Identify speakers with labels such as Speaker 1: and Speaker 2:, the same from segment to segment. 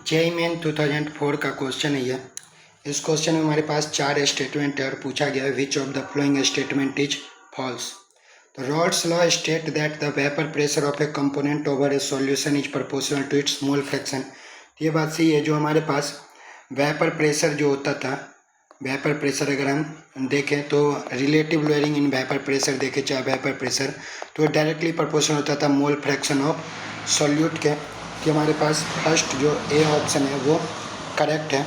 Speaker 1: JEE main 2004 का question है ये। इस क्वेश्चन में हमारे पास 4 स्टेटमेंट है और पूछा गया है which of the following statement is false. तो Raoult's law state that the vapour pressure of a component over a solution is proportional to its mole fraction. ये बात सही है। जो हमारे पास वेपर प्रेशर जो होता था, वेपर प्रेशर अगर हम देखें तो relative lowering in vapour pressure देखें चाहे वेपर प्रेशर, तो डायरेक्टली प्रोपोर्शनल होता था मोल फ्रैक्शन ऑफ सॉल्यूट के। कि हमारे पास फर्स्ट जो ए ऑप्शन है वो करेक्ट है।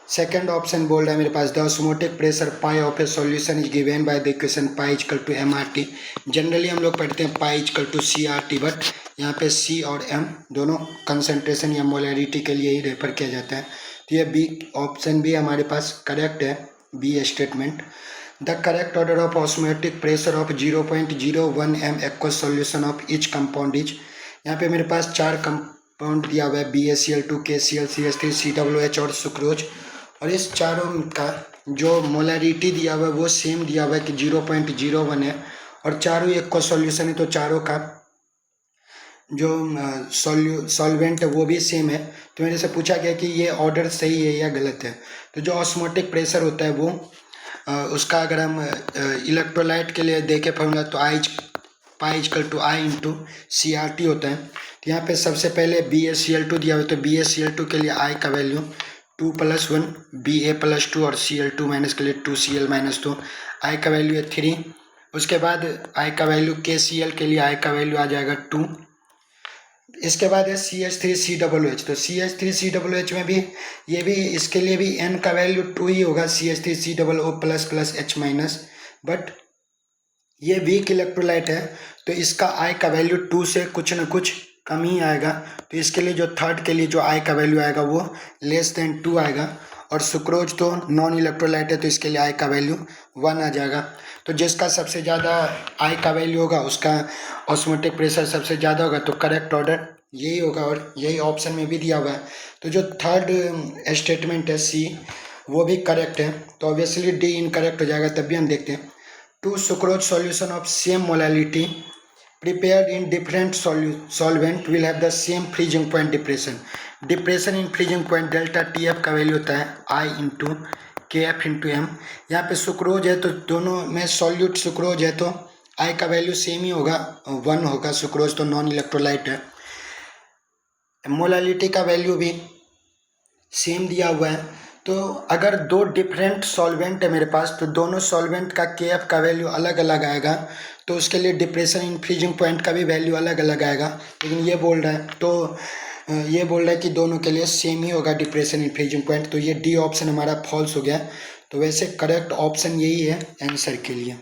Speaker 1: सेकंड ऑप्शन बोल रहा है मेरे पास the osmotic pressure pi of a solution is given by the equation pi equal to M R T. Generally हम लोग पढ़ते हैं pi equal to C R T, but यहाँ पे सी और एम दोनों कंसंट्रेशन या मोलैरिटी के लिए ही रेफर किया जाता है। तो ये बी ऑप्शन भी हमारे पास करेक्ट है, B statement. The correct order of osmotic pressure of 0.01 M aqueous solution of each compound is. यहाँ पे मेरे पास 4 कंपाउंड दिया हुआ है, BaCl2, KCl, CH3, COOH और सुक्रोज। और इस चारों का जो मोलैरिटी दिया हुआ है वो सेम दिया हुआ है कि 0.01 है और चारों एक को सॉल्यूशन है, तो चारों का जो सॉल्वेंट है वो भी सेम है। तो मेरे से पूछा गया कि ये ऑर्डर सही है या गलत है। तो जो ऑस्मोटिक प्रेशर होता है वो उसका अगर हम इलेक्ट्रोलाइट के लिए देखें फॉर्मूला तो pi equal to I into C R T होता है। तो यहाँ पे सबसे पहले BaCl2 दिया हुआ है, तो BaCl2 के लिए आई का वैल्यू 2+1, Ba+2 और Cl2 माइनस के लिए 2Cl-2, आई का वैल्यू है 3। उसके बाद आई का वैल्यू KCl के लिए आई का वैल्यू आ जाएगा 2। इसके बाद है CH3COOH। तो CH3COOH में भी ये भी इसके लिए भी N का वैल्यू 2 ही होगा, CH3COO++H-, बट ये वीक इलेक्ट्रोलाइट है तो इसका आई का वैल्यू 2 से कुछ न कुछ कम ही आएगा। तो इसके लिए जो थर्ड के लिए जो आई का वैल्यू आएगा वो लेस देन 2 आएगा। और सुक्रोज तो नॉन इलेक्ट्रोलाइट है तो इसके लिए आई का वैल्यू 1 आ जाएगा। तो जिसका सबसे ज़्यादा आई का वैल्यू होगा उसका ऑस्मोटिक प्रेशर सबसे ज़्यादा होगा, तो करेक्ट ऑर्डर यही होगा और यही ऑप्शन में भी दिया हुआ है। तो जो थर्ड स्टेटमेंट है सी वो भी करेक्ट है, तो ऑब्वियसली डी इनकरेक्ट हो जाएगा। तब भी हम देखते हैं two sucrose solution of same molality prepared in different solvent will have the same freezing point depression in freezing point delta TF का वैल्यू होता है I into KF into M. यहाँ पे सुक्रोज है तो दोनों में सॉल्यूट सुक्रोज है तो I का वैल्यू सेम ही होगा, 1 होगा। सुक्रोज तो नॉन इलेक्ट्रोलाइट है। मोलालिटी का वैल्यू भी सेम दिया हुआ है। तो अगर दो डिफरेंट सॉल्वेंट है मेरे पास तो दोनों सॉल्वेंट का KF का वैल्यू अलग अलग आएगा, तो उसके लिए डिप्रेशन इन फ्रीजिंग पॉइंट का भी वैल्यू अलग अलग आएगा। लेकिन ये बोल रहा है कि दोनों के लिए सेम ही होगा डिप्रेशन इन फ्रीजिंग पॉइंट। तो ये डी ऑप्शन हमारा फॉल्स हो गया। तो वैसे करेक्ट ऑप्शन यही है आंसर के लिए।